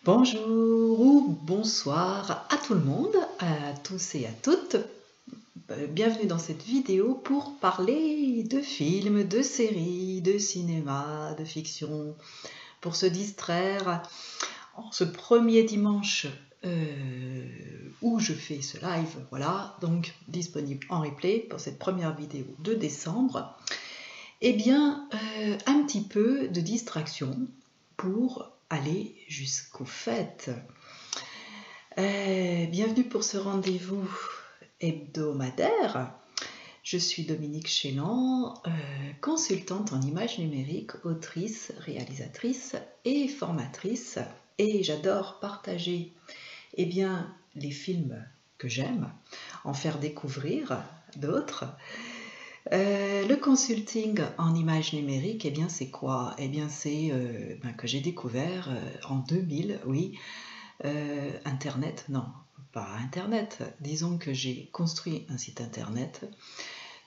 Bonjour ou bonsoir à tout le monde, à tous et à toutes. Bienvenue dans cette vidéo pour parler de films, de séries, de cinéma, de fiction, pour se distraire en ce premier dimanche où je fais ce live, voilà, donc disponible en replay pour cette première vidéo de décembre. Eh bien, un petit peu de distraction pour aller jusqu'aux fêtes. Bienvenue pour ce rendez-vous hebdomadaire. Je suis Dominique Chélan, consultante en images numériques, autrice, réalisatrice et formatrice. Et j'adore partager les films que j'aime, en faire découvrir d'autres. Le consulting en images numériques, c'est quoi? C'est que j'ai découvert en 2000, oui, Internet, non, pas Internet, disons que j'ai construit un site Internet,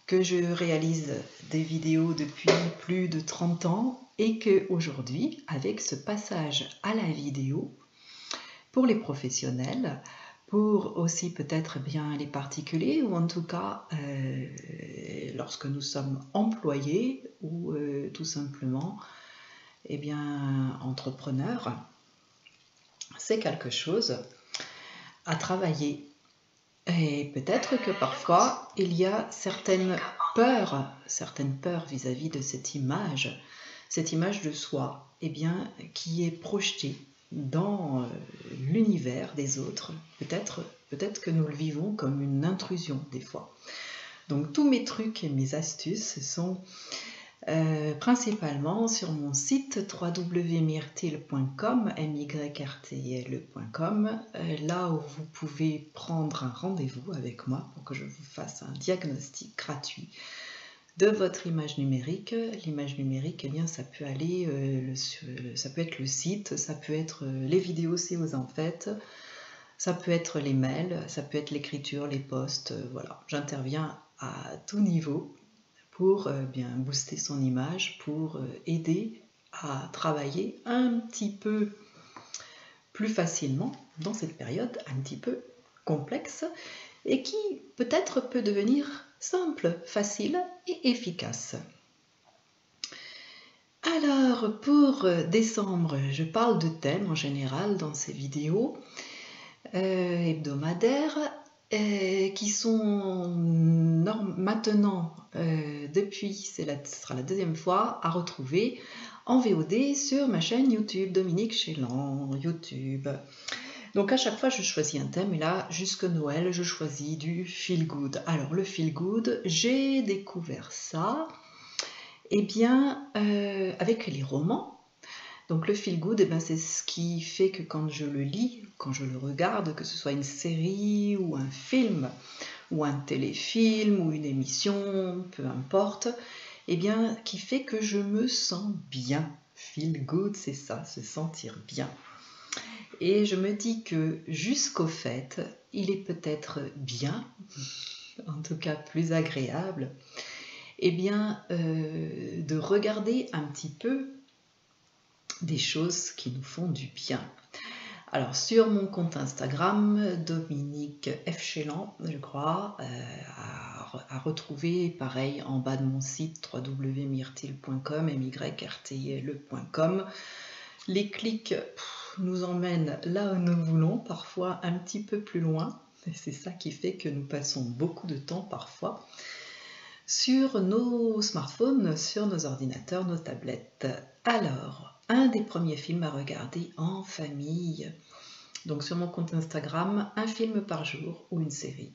que je réalise des vidéos depuis plus de 30 ans et qu'aujourd'hui, avec ce passage à la vidéo, pour les professionnels, pour aussi peut-être bien les particuliers, ou en tout cas lorsque nous sommes employés ou tout simplement entrepreneurs, c'est quelque chose à travailler. Et peut-être que parfois il y a certaines peurs vis-à-vis de cette image de soi, qui est projetée dans l'univers des autres. Peut-être que nous le vivons comme une intrusion des fois. Donc tous mes trucs et mes astuces sont principalement sur mon site www.myrtil.com, myrtil.com, là où vous pouvez prendre un rendez-vous avec moi pour que je vous fasse un diagnostic gratuit de votre image numérique. L'image numérique, ça peut aller, ça peut être le site, ça peut être les vidéos si vous en faites, ça peut être les mails, ça peut être l'écriture, les posts, voilà. J'interviens à tout niveau pour bien booster son image, pour aider à travailler un petit peu plus facilement dans cette période un petit peu complexe et qui peut-être peut devenir simple, facile et efficace. Alors pour décembre, je parle de thèmes en général dans ces vidéos hebdomadaires qui sont maintenant, depuis, ce sera la deuxième fois, à retrouver en VOD sur ma chaîne YouTube, Dominique Chélan, YouTube. Donc à chaque fois je choisis un thème, et là jusque Noël je choisis du feel good. Alors le feel good, j'ai découvert ça avec les romans. Donc le feel good, c'est ce qui fait que quand je le lis, quand je le regarde, que ce soit une série ou un film ou un téléfilm ou une émission, peu importe, qui fait que je me sens bien. Feel good, c'est ça, se sentir bien. Et je me dis que jusqu'au fait, il est peut-être bien, en tout cas plus agréable, de regarder un petit peu des choses qui nous font du bien. Alors sur mon compte Instagram, Dominique F. Chélan, je crois, à retrouver pareil en bas de mon site www.myrtil.com, myrtil.com. Les clics nous emmènent là où nous voulons, parfois un petit peu plus loin, et c'est ça qui fait que nous passons beaucoup de temps parfois sur nos smartphones, sur nos ordinateurs, nos tablettes. Alors, un des premiers films à regarder en famille. Donc sur mon compte Instagram, un film par jour ou une série.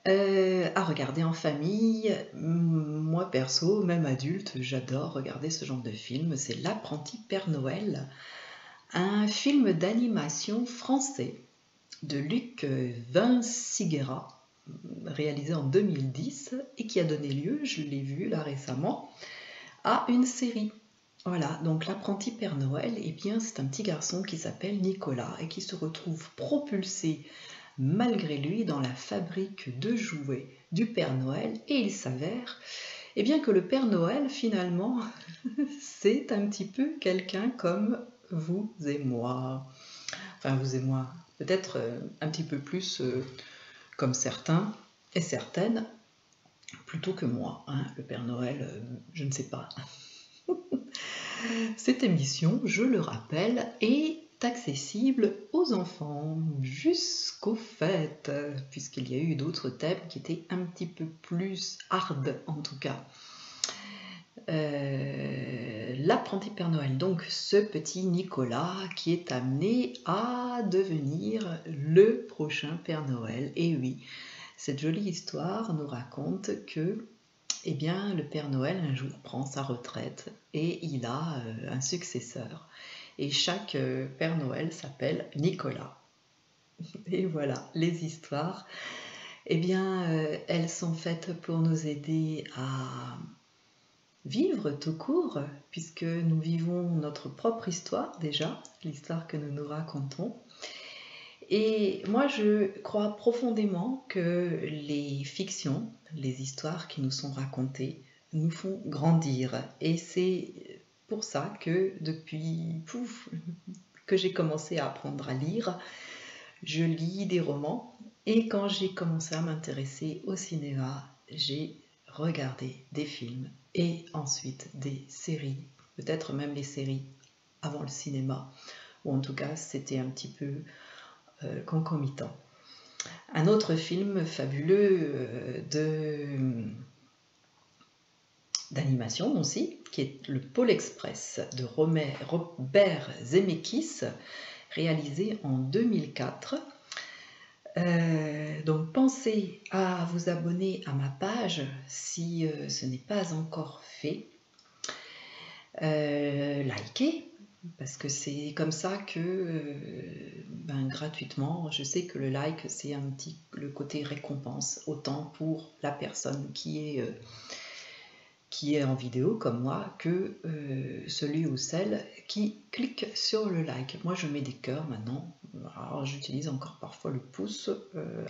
À regarder en famille, moi perso, même adulte, j'adore regarder ce genre de film. C'est L'Apprenti Père Noël, un film d'animation français de Luc Vinciguerra, réalisé en 2010 et qui a donné lieu, je l'ai vu là récemment, à une série. Voilà, donc l'apprenti Père Noël, c'est un petit garçon qui s'appelle Nicolas et qui se retrouve propulsé malgré lui dans la fabrique de jouets du Père Noël, et il s'avère que le Père Noël finalement c'est un petit peu quelqu'un comme vous et moi. Enfin, vous et moi, peut-être un petit peu plus comme certains et certaines, plutôt que moi. Hein. Le Père Noël, je ne sais pas. Cette émission, je le rappelle, est accessible aux enfants jusqu'aux fêtes, puisqu'il y a eu d'autres thèmes qui étaient un petit peu plus hard en tout cas. L'apprenti Père Noël, donc ce petit Nicolas qui est amené à devenir le prochain Père Noël. Et oui, cette jolie histoire nous raconte que eh bien, le Père Noël un jour prend sa retraite et il a un successeur. Et chaque Père Noël s'appelle Nicolas. Et voilà, les histoires, eh bien, elles sont faites pour nous aider à vivre tout court, puisque nous vivons notre propre histoire déjà, l'histoire que nous nous racontons. Et moi, je crois profondément que les fictions, les histoires qui nous sont racontées, nous font grandir. Et c'est pour ça que depuis que j'ai commencé à apprendre à lire, je lis des romans. Et quand j'ai commencé à m'intéresser au cinéma, j'ai regardé des films et ensuite des séries, peut-être même les séries avant le cinéma, ou en tout cas c'était un petit peu concomitant. Un autre film fabuleux d'animation aussi, qui est le Pôle Express de Robert Zemeckis, réalisé en 2004. Donc pensez à vous abonner à ma page si ce n'est pas encore fait. Likez, parce que c'est comme ça que gratuitement, je sais que le like c'est le côté récompense, autant pour la personne qui est en vidéo comme moi que celui ou celle qui clique sur le like. Moi je mets des cœurs maintenant, alors j'utilise encore parfois le pouce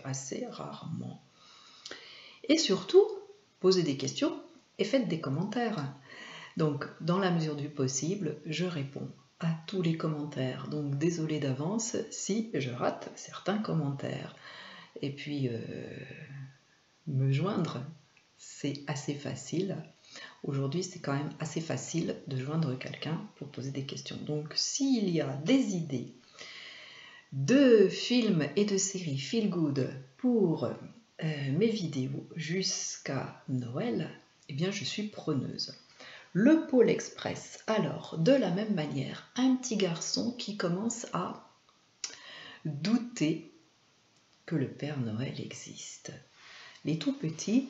assez rarement. Et surtout, posez des questions et faites des commentaires. Donc dans la mesure du possible, je réponds à tous les commentaires. Donc désolé d'avance si je rate certains commentaires. Et puis me joindre, c'est assez facile. Aujourd'hui, c'est quand même assez facile de joindre quelqu'un pour poser des questions. Donc, s'il y a des idées de films et de séries feel good pour mes vidéos jusqu'à Noël, eh bien, je suis preneuse. Le Pôle Express, alors, de la même manière, un petit garçon qui commence à douter que le Père Noël existe. Les tout petits,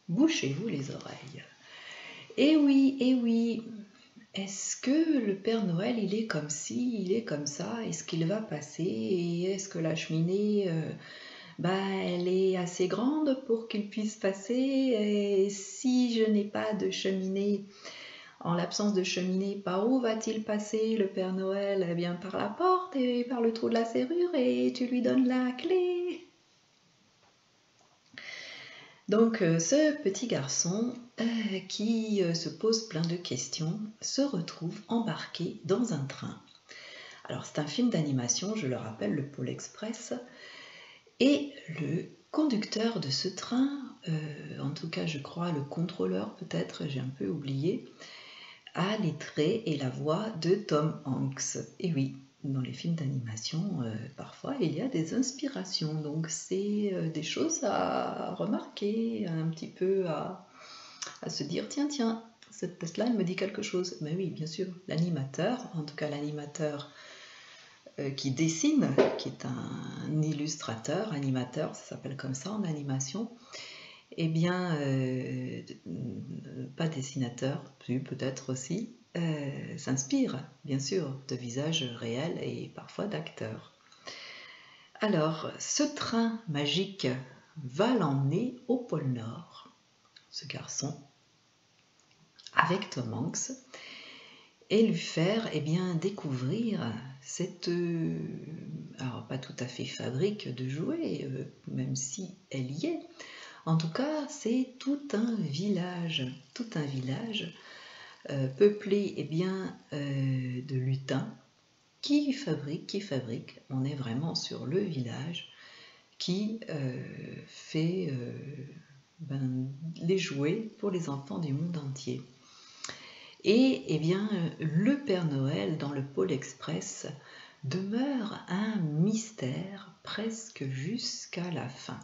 bouchez-vous les oreilles. Eh oui, est-ce que le Père Noël, il est comme ci, il est comme ça, est-ce qu'il va passer, et est-ce que la cheminée, elle est assez grande pour qu'il puisse passer, et si je n'ai pas de cheminée, en l'absence de cheminée, par où va-t-il passer le Père Noël? Eh bien par la porte et par le trou de la serrure, et tu lui donnes la clé. Donc ce petit garçon qui se pose plein de questions se retrouve embarqué dans un train. Alors c'est un film d'animation, je le rappelle, le Pôle Express, et le conducteur de ce train, en tout cas je crois le contrôleur peut-être, j'ai un peu oublié, a les traits et la voix de Tom Hanks. Et oui, dans les films d'animation, parfois il y a des inspirations, donc c'est des choses à remarquer, un petit peu à se dire tiens, cette tête-là, elle me dit quelque chose. Mais oui, bien sûr, l'animateur, en tout cas l'animateur qui dessine, qui est un illustrateur, animateur, ça s'appelle comme ça en animation, eh bien, pas dessinateur, peut-être aussi, s'inspire, bien sûr, de visages réels et parfois d'acteurs. Alors, ce train magique va l'emmener au pôle Nord, ce garçon, avec Tom Hanks, et lui faire découvrir cette, alors pas tout à fait fabrique de jouets, même si elle y est. En tout cas, c'est tout un village peuplé de lutins qui fabrique. On est vraiment sur le village qui fait les jouets pour les enfants du monde entier. Et eh bien, le Père Noël dans le Pôle Express demeure un mystère presque jusqu'à la fin.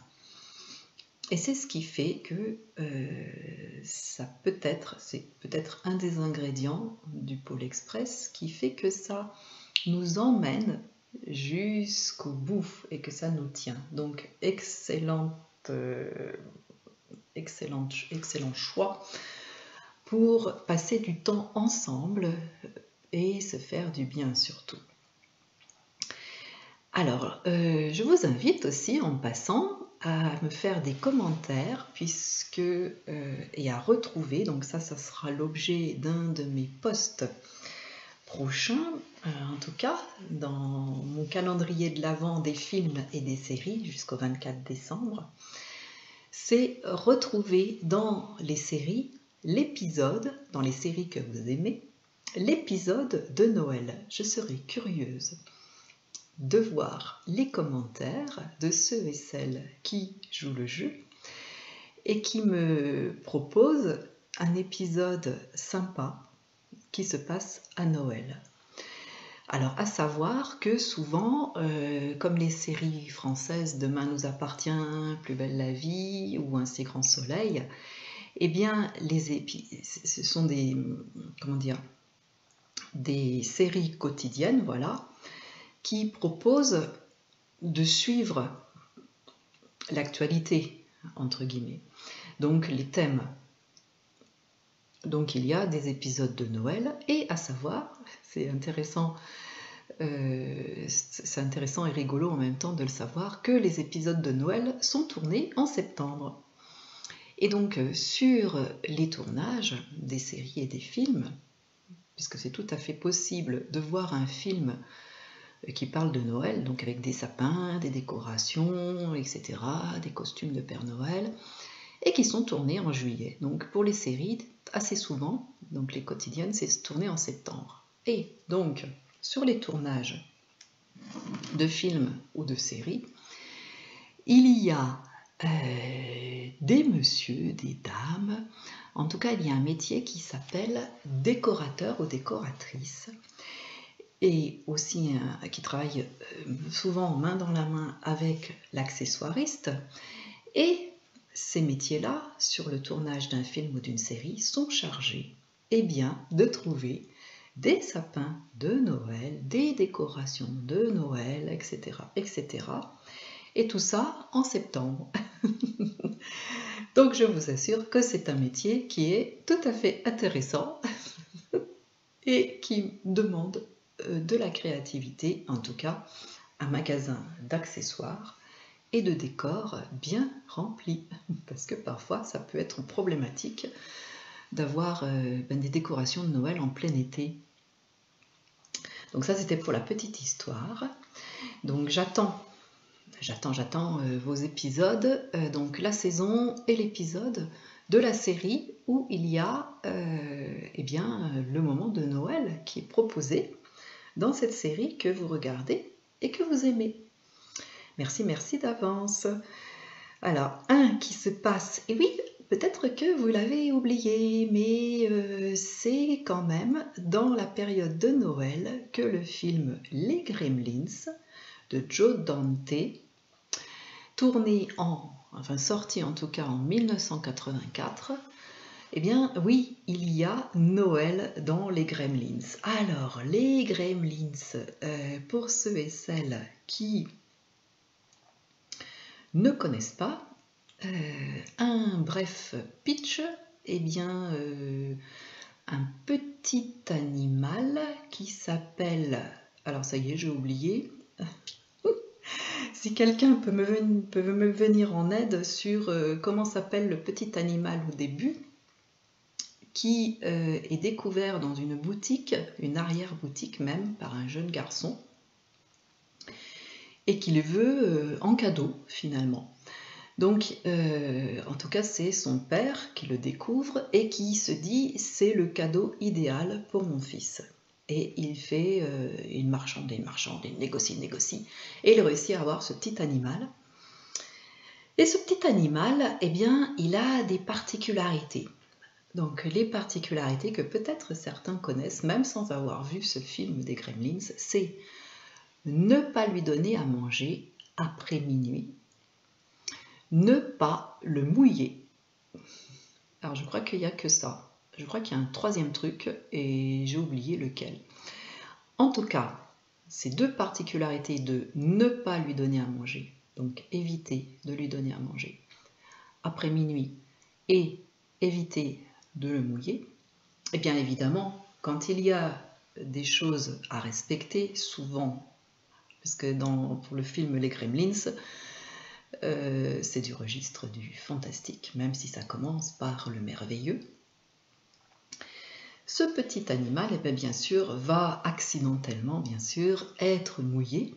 Et c'est ce qui fait que c'est peut-être un des ingrédients du Pôle Express qui fait que ça nous emmène jusqu'au bout et que ça nous tient. Donc excellent choix pour passer du temps ensemble et se faire du bien surtout. Alors, je vous invite aussi en passant à me faire des commentaires et à retrouver, donc ça sera l'objet d'un de mes posts prochains, en tout cas dans mon calendrier de l'Avent des films et des séries jusqu'au 24 décembre, c'est retrouver dans les séries dans les séries que vous aimez, l'épisode de Noël. Je serais curieuse de voir les commentaires de ceux et celles qui jouent le jeu et qui me proposent un épisode sympa qui se passe à Noël. Alors, à savoir que souvent, comme les séries françaises Demain nous appartient, Plus belle la vie ou Un si grand soleil, eh bien, ce sont des séries quotidiennes, voilà, qui proposent de suivre l'actualité, entre guillemets. Donc, les thèmes. Donc, il y a des épisodes de Noël, et à savoir, c'est intéressant et rigolo en même temps de le savoir, que les épisodes de Noël sont tournés en septembre. Et donc, sur les tournages des séries et des films, puisque c'est tout à fait possible de voir un film qui parle de Noël, donc avec des sapins, des décorations, etc., des costumes de Père Noël, et qui sont tournés en juillet. Donc pour les séries, assez souvent, donc les quotidiennes, c'est tourné en septembre. Et donc, sur les tournages de films ou de séries, il y a des messieurs, des dames, en tout cas il y a un métier qui s'appelle décorateur ou décoratrice, et aussi qui travaille souvent main dans la main avec l'accessoiriste. Et ces métiers-là, sur le tournage d'un film ou d'une série, sont chargés de trouver des sapins de Noël, des décorations de Noël, etc., etc. Et tout ça en septembre. Donc je vous assure que c'est un métier qui est tout à fait intéressant et qui demande de la créativité, en tout cas un magasin d'accessoires et de décors bien rempli, parce que parfois ça peut être problématique d'avoir des décorations de Noël en plein été. Donc ça c'était pour la petite histoire. Donc j'attends vos épisodes, donc la saison et l'épisode de la série où il y a le moment de Noël qui est proposé dans cette série que vous regardez et que vous aimez. Merci d'avance. Alors, un qui se passe, et oui, peut-être que vous l'avez oublié, mais c'est quand même dans la période de Noël que le film Les Gremlins de Joe Dante, sorti en tout cas en 1984, eh bien oui, il y a Noël dans les Gremlins. Alors, les Gremlins, pour ceux et celles qui ne connaissent pas, un bref pitch, un petit animal qui s'appelle... Alors ça y est, j'ai oublié. Si quelqu'un peut me venir en aide sur comment s'appelle le petit animal au début, qui est découvert dans une boutique, une arrière-boutique même, par un jeune garçon, et qui le veut en cadeau finalement. Donc, en tout cas, c'est son père qui le découvre et qui se dit « c'est le cadeau idéal pour mon fils ». et il marchande, il négocie, et il réussit à avoir ce petit animal. Et ce petit animal, eh bien, il a des particularités. Donc les particularités que peut-être certains connaissent, même sans avoir vu ce film des Gremlins, c'est ne pas lui donner à manger après minuit, ne pas le mouiller. Alors je crois qu'il n'y a que ça. Je crois qu'il y a un troisième truc et j'ai oublié lequel. En tout cas, ces deux particularités de ne pas lui donner à manger, donc éviter de lui donner à manger après minuit et éviter de le mouiller, et bien évidemment, quand il y a des choses à respecter, souvent, parce que pour le film Les Gremlins, c'est du registre du fantastique, même si ça commence par le merveilleux. Ce petit animal, eh bien sûr, va accidentellement, bien sûr, être mouillé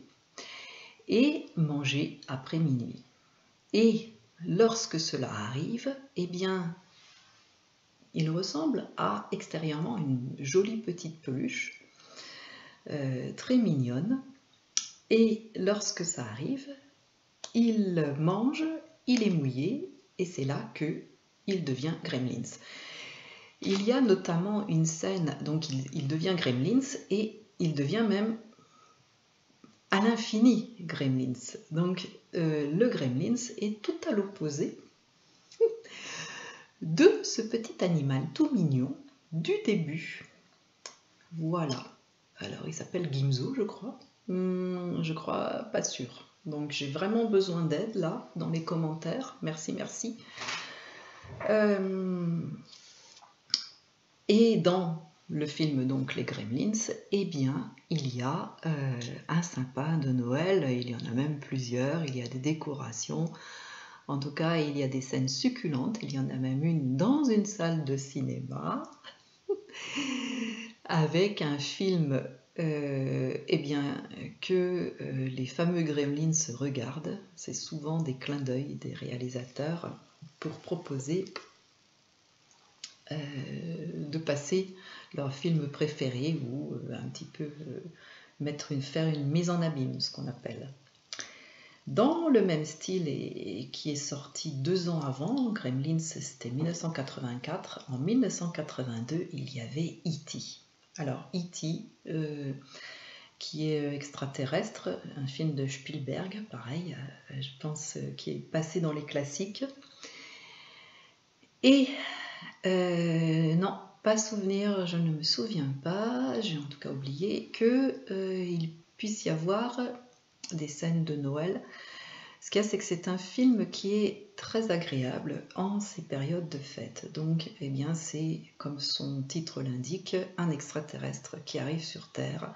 et mangé après minuit. Et lorsque cela arrive, eh bien, il ressemble à extérieurement une jolie petite peluche, très mignonne. Et lorsque ça arrive, il mange, il est mouillé, et c'est là qu'il devient Gremlins. Il y a notamment une scène, donc il devient Gremlins, et il devient même à l'infini Gremlins. Donc le Gremlins est tout à l'opposé de ce petit animal tout mignon du début. Voilà. Alors il s'appelle Gimzo, je crois. Je crois, pas sûr. Donc j'ai vraiment besoin d'aide là, dans les commentaires. Merci, merci. Et dans le film donc Les Gremlins, eh bien il y a un sapin de Noël, il y en a même plusieurs, il y a des décorations, en tout cas il y a des scènes succulentes, il y en a même une dans une salle de cinéma, avec un film eh bien, que les fameux Gremlins se regardent, c'est souvent des clins d'œil des réalisateurs pour proposer de passer leur film préféré ou un petit peu faire une mise en abîme, ce qu'on appelle. Dans le même style et qui est sorti 2 ans avant, Gremlins c'était 1984, en 1982 il y avait E.T. Alors E.T. Qui est extraterrestre, un film de Spielberg, pareil, je pense qui est passé dans les classiques. Et non, pas souvenir, je ne me souviens pas, j'ai en tout cas oublié qu'il puisse y avoir des scènes de Noël. Ce qu'il y a, c'est que c'est un film qui est très agréable en ces périodes de fête. Donc, eh bien, c'est, comme son titre l'indique, un extraterrestre qui arrive sur Terre.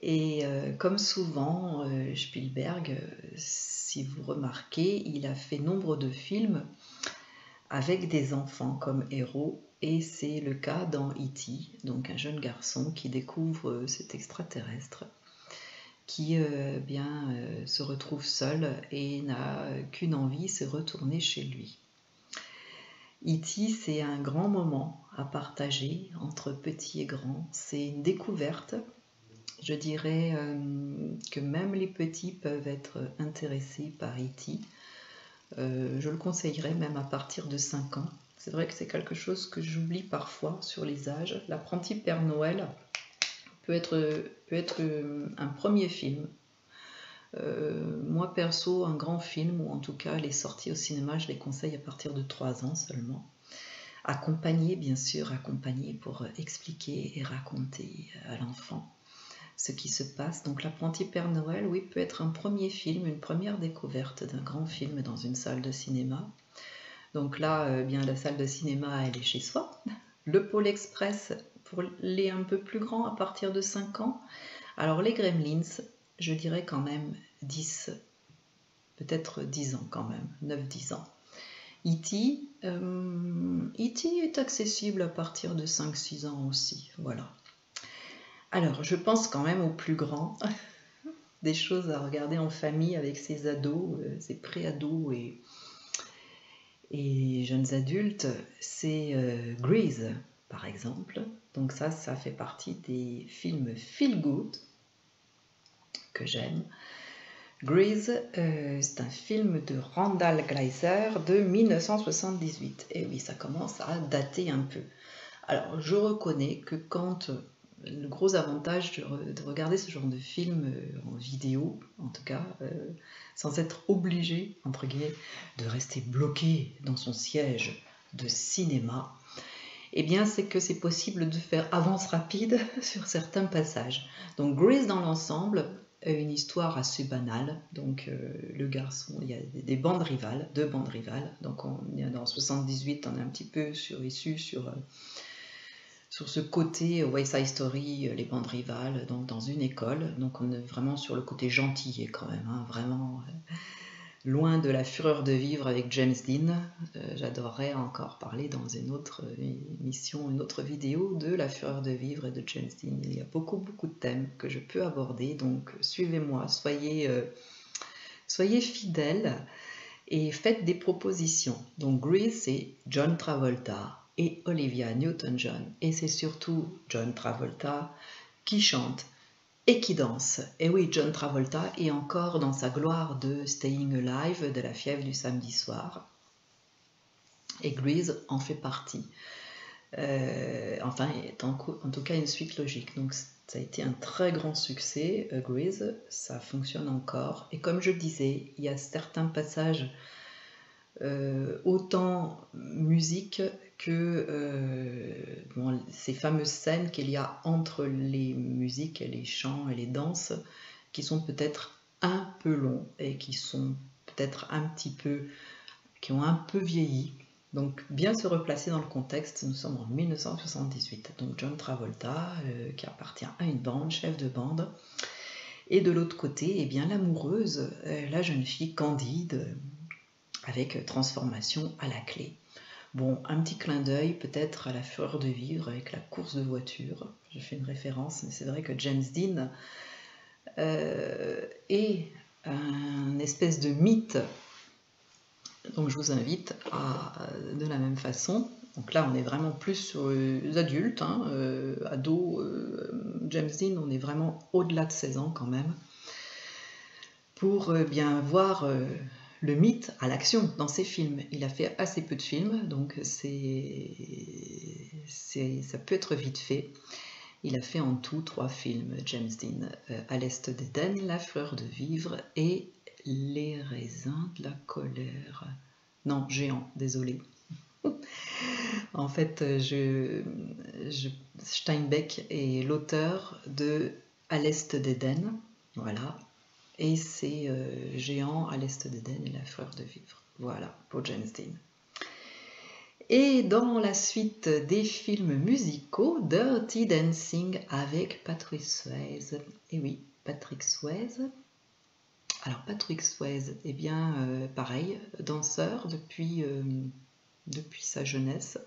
Et comme souvent, Spielberg, si vous remarquez, il a fait nombre de films avec des enfants comme héros, et c'est le cas dans E.T., donc un jeune garçon qui découvre cet extraterrestre, qui se retrouve seul et n'a qu'une envie, c'est retourner chez lui. E.T., c'est un grand moment à partager entre petits et grands, c'est une découverte. Je dirais que même les petits peuvent être intéressés par E.T. Je le conseillerais même à partir de 5 ans. C'est vrai que c'est quelque chose que j'oublie parfois sur les âges. L'apprenti Père Noël peut être un premier film. Moi perso, un grand film, ou en tout cas les sorties au cinéma, je les conseille à partir de 3 ans seulement. Accompagné, bien sûr, accompagné pour expliquer et raconter à l'enfant ce qui se passe. Donc l'apprenti Père Noël, oui, peut être un premier film, une première découverte d'un grand film dans une salle de cinéma. Donc là, bien la salle de cinéma, elle est chez soi. Le Pôle Express, pour les un peu plus grands, à partir de 5 ans. Alors les Gremlins, je dirais quand même 10, peut-être 10 ans quand même, 9-10 ans. E.T. Est accessible à partir de 5-6 ans aussi, voilà. Alors, je pense quand même aux plus grands, des choses à regarder en famille avec ses ados, ses pré-ados et jeunes adultes, c'est Grease, par exemple. Donc ça fait partie des films feel good que j'aime. Grease, c'est un film de Randall Gleiser de 1978. Et oui, ça commence à dater un peu. Alors, je reconnais que quand le gros avantage de regarder ce genre de film en vidéo, en tout cas, sans être obligé, entre guillemets, de rester bloqué dans son siège de cinéma, eh bien, c'est que c'est possible de faire avance rapide sur certains passages. Donc, Grease dans l'ensemble, une histoire assez banale. Donc, le garçon, il y a des bandes rivales, deux bandes rivales. Donc, on est dans 78, on est un petit peu issu sur ce côté West Side Story, les bandes rivales, donc dans une école. Donc, on est vraiment sur le côté gentil quand même, hein, vraiment loin de la fureur de vivre avec James Dean. J'adorerais encore parler dans une autre émission, une autre vidéo de la fureur de vivre et de James Dean. Il y a beaucoup de thèmes que je peux aborder, donc suivez-moi, soyez fidèles et faites des propositions. Donc Grease, c'est John Travolta et Olivia Newton-John, et c'est surtout John Travolta qui chante et qui danse. Et oui, John Travolta est encore dans sa gloire de Staying Alive, de La fièvre du samedi soir. Et Grease en fait partie. Enfin, en tout cas, une suite logique. Donc, ça a été un très grand succès, Grease. Ça fonctionne encore. Et comme je disais, il y a certains passages, autant musique que ces fameuses scènes qu'il y a entre les musiques et les chants et les danses qui sont peut-être un peu longs et qui sont peut-être qui ont un peu vieilli. Donc bien se replacer dans le contexte, nous sommes en 1978. Donc John Travolta qui appartient à une bande, chef de bande. Et de l'autre côté, eh bien l'amoureuse, la jeune fille Candide, avec transformation à la clé. Bon, un petit clin d'œil peut-être à la fureur de vivre avec la course de voiture. Je fais une référence, mais c'est vrai que James Dean est un espèce de mythe. Donc je vous invite de la même façon. Donc là, on est vraiment plus sur les adultes, hein, ados. James Dean, on est vraiment au-delà de 16 ans quand même. Pour bien voir le mythe à l'action dans ses films. Il a fait assez peu de films, donc ça peut être vite fait. Il a fait en tout 3 films, James Dean, À l'Est d'Éden, La fleur de vivre et Les raisins de la colère. Non, Géant, désolé. En fait, Steinbeck est l'auteur de À l'Est d'Éden, voilà. Et c'est Géant, À l'Est d'Éden et La fleur de vivre. Voilà, pour James Dean. Et dans la suite des films musicaux, Dirty Dancing avec Patrick Swayze. Et oui, Patrick Swayze. Alors Patrick Swayze, eh bien pareil, danseur depuis sa jeunesse.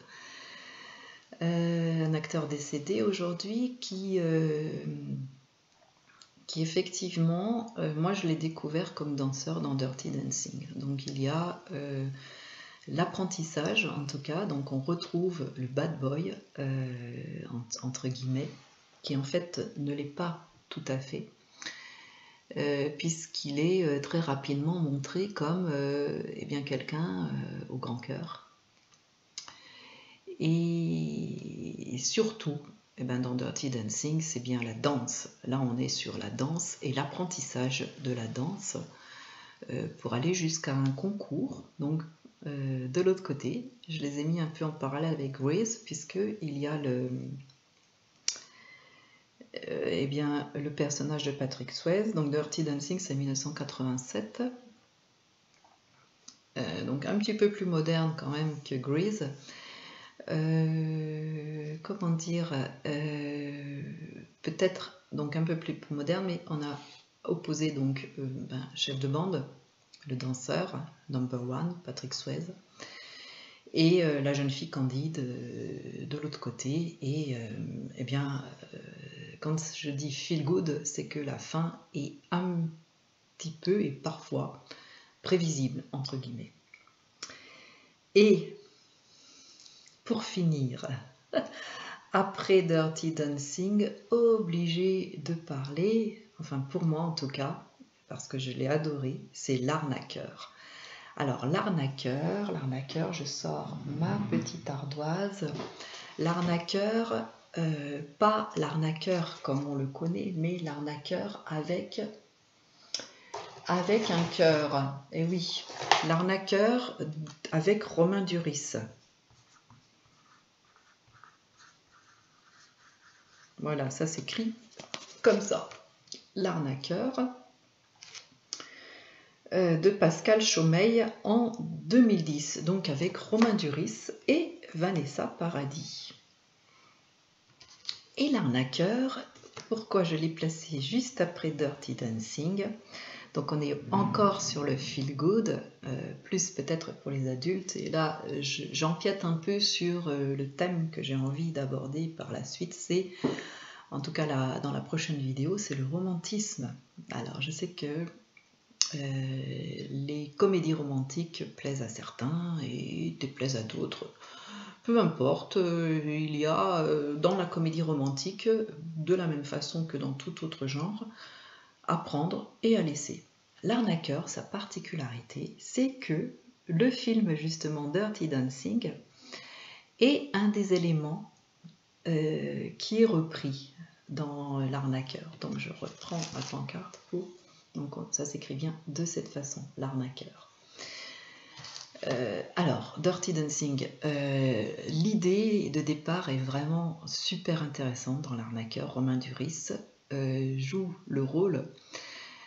Un acteur décédé aujourd'hui qui effectivement, moi je l'ai découvert comme danseur dans Dirty Dancing. Donc il y a l'apprentissage en tout cas, donc on retrouve le bad boy, entre guillemets, qui en fait ne l'est pas tout à fait, puisqu'il est très rapidement montré comme eh bien quelqu'un au grand cœur. Et surtout, eh ben dans Dirty Dancing, c'est bien la danse. Là, on est sur la danse et l'apprentissage de la danse pour aller jusqu'à un concours. Donc, de l'autre côté, je les ai mis un peu en parallèle avec Grease, puisqu'il y a le personnage de Patrick Swayze. Donc, Dirty Dancing, c'est 1987. Donc, un petit peu plus moderne quand même que Grease. Comment dire, peut-être donc un peu plus moderne, mais on a opposé donc chef de bande, le danseur number one, Patrick Swayze, et la jeune fille Candide de l'autre côté. Et eh bien, quand je dis feel good, c'est que la fin est un petit peu et parfois prévisible entre guillemets. Et pour finir, Après Dirty Dancing, obligé de parler, enfin pour moi en tout cas, parce que je l'ai adoré, c'est L'arnaqueur. Alors l'arnaqueur, je sors ma petite ardoise. L'arnaqueur, pas l'arnaqueur comme on le connaît, mais l'arnaqueur avec un cœur. Et oui, l'arnaqueur avec Romain Duris. Voilà, ça s'écrit comme ça. L'arnaqueur de Pascal Chaumeil en 2010, donc avec Romain Duris et Vanessa Paradis. Et l'arnaqueur, pourquoi je l'ai placé juste après Dirty Dancing? Donc on est encore sur le feel good, plus peut-être pour les adultes. Et là, j'empiète un peu sur le thème que j'ai envie d'aborder par la suite. C'est, en tout cas dans la prochaine vidéo, c'est le romantisme. Alors je sais que les comédies romantiques plaisent à certains et déplaisent à d'autres. Peu importe, il y a dans la comédie romantique, de la même façon que dans tout autre genre, à prendre et à laisser. L'arnaqueur, sa particularité, c'est que le film justement Dirty Dancing est un des éléments qui est repris dans l'arnaqueur. Donc je reprends ma pancarte pour... Donc ça s'écrit bien de cette façon, l'arnaqueur. Alors, Dirty Dancing, l'idée de départ est vraiment super intéressante dans l'arnaqueur. Romain Duris joue le rôle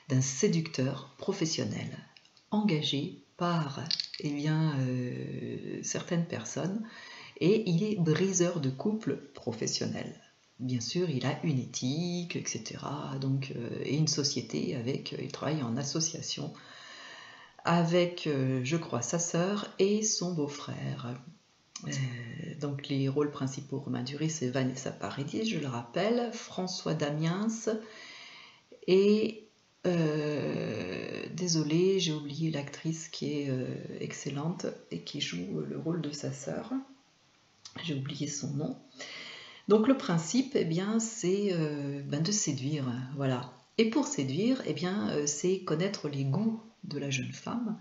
d'un séducteur professionnel engagé par certaines personnes, et il est briseur de couple professionnel. Bien sûr, il a une éthique, etc. Donc, et une société il travaille en association avec, je crois, sa sœur et son beau-frère. Donc les rôles principaux, Romain Duris et Vanessa Paradis, je le rappelle, François Damiens et désolée, j'ai oublié l'actrice qui est excellente et qui joue le rôle de sa sœur. J'ai oublié son nom. Donc le principe, eh bien, c'est de séduire, voilà. Et pour séduire, eh bien, c'est connaître les goûts de la jeune femme.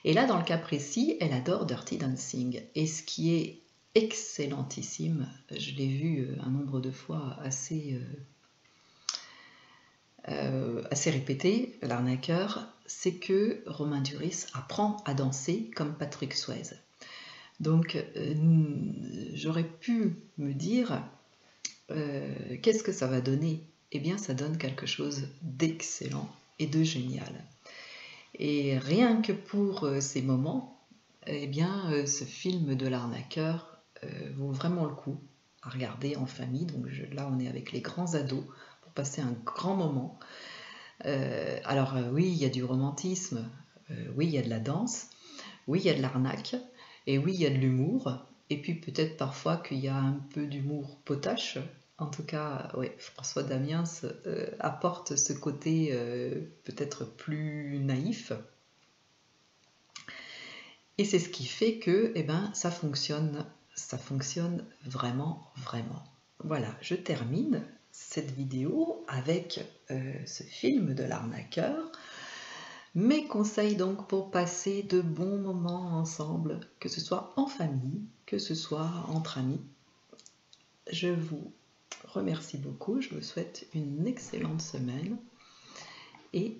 Et là, dans le cas précis, elle adore Dirty Dancing. Et ce qui est excellentissime, je l'ai vu un nombre de fois assez répété, l'arnaqueur, c'est que Romain Duris apprend à danser comme Patrick Swayze. Donc, j'aurais pu me dire, qu'est-ce que ça va donner? Eh bien, ça donne quelque chose d'excellent et de génial. Et rien que pour ces moments, eh bien, ce film de l'arnaqueur vaut vraiment le coup à regarder en famille. Donc là, on est avec les grands ados pour passer un grand moment. Alors oui, il y a du romantisme, oui, il y a de la danse, oui, il y a de l'arnaque, et oui, il y a de l'humour, et puis peut-être parfois qu'il y a un peu d'humour potache. En tout cas, ouais, François Damiens apporte ce côté peut-être plus naïf. Et c'est ce qui fait que ça fonctionne vraiment, vraiment. Voilà, je termine cette vidéo avec ce film de l'arnaqueur. Mes conseils donc pour passer de bons moments ensemble, que ce soit en famille, que ce soit entre amis. Je vous remercie beaucoup, je vous souhaite une excellente semaine et